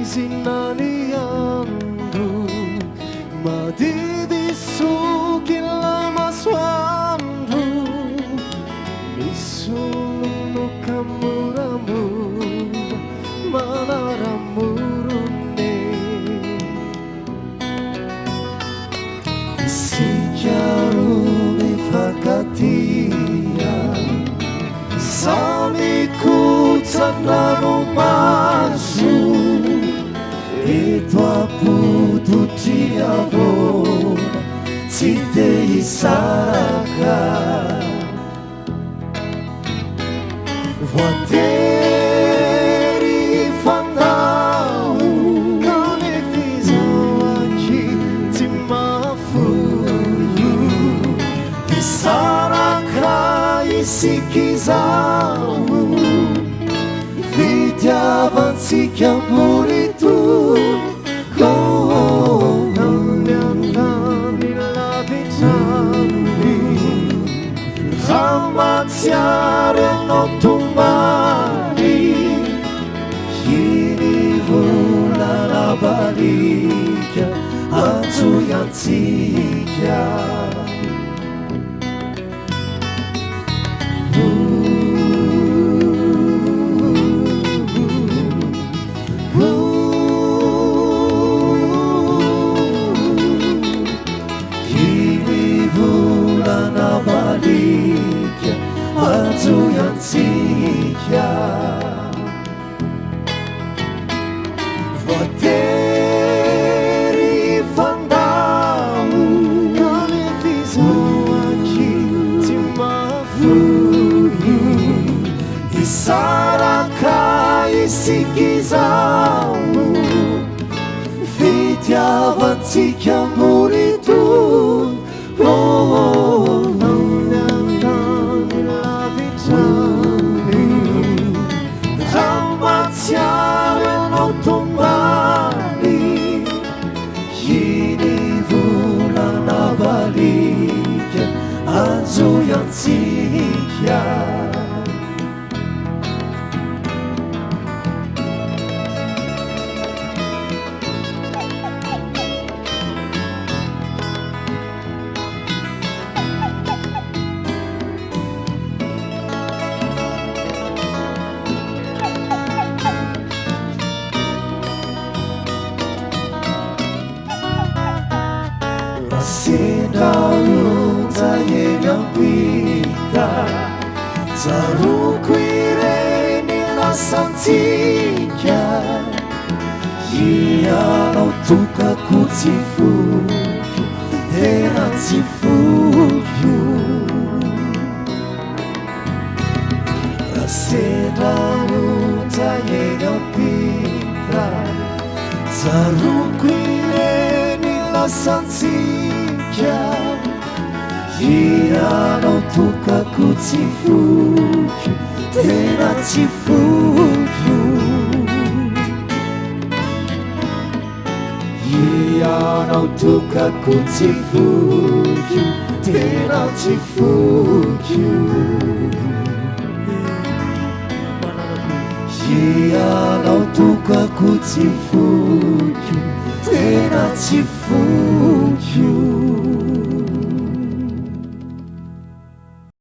Sinani yangu madidi sukila maswandu misunu kamuramu manaramurune sijaru mifakatia samiku tananu masu Tua pututi avona si te saraka Voateri fandau Kane fiso aqui ti mafuyu I saraka isi kizau Vite avanzi che amori tu Amaziare non domani Kini vula la balicchia Anzu yanziglia Kini vula la balicchia Anzu yanziglia Voateri fandau Kane fiso aqui ti mafuyu I saraka isi kizau Vite avanzi che amori tu Amaziare non domani Kini vula na balicchia Anzu yanziglia Sinauta yenapita Taruquire nella sanziglia Iano tuka kutsifuyu Tena tsifuyu Sinauta yenapita Taruquire nella sanziglia Iano tuka kutsifuyu Tena tsifuyu Iano tuka kutsifuyu Tena tsifuyu Iano tuka kutsifuyu Tena tsifuyu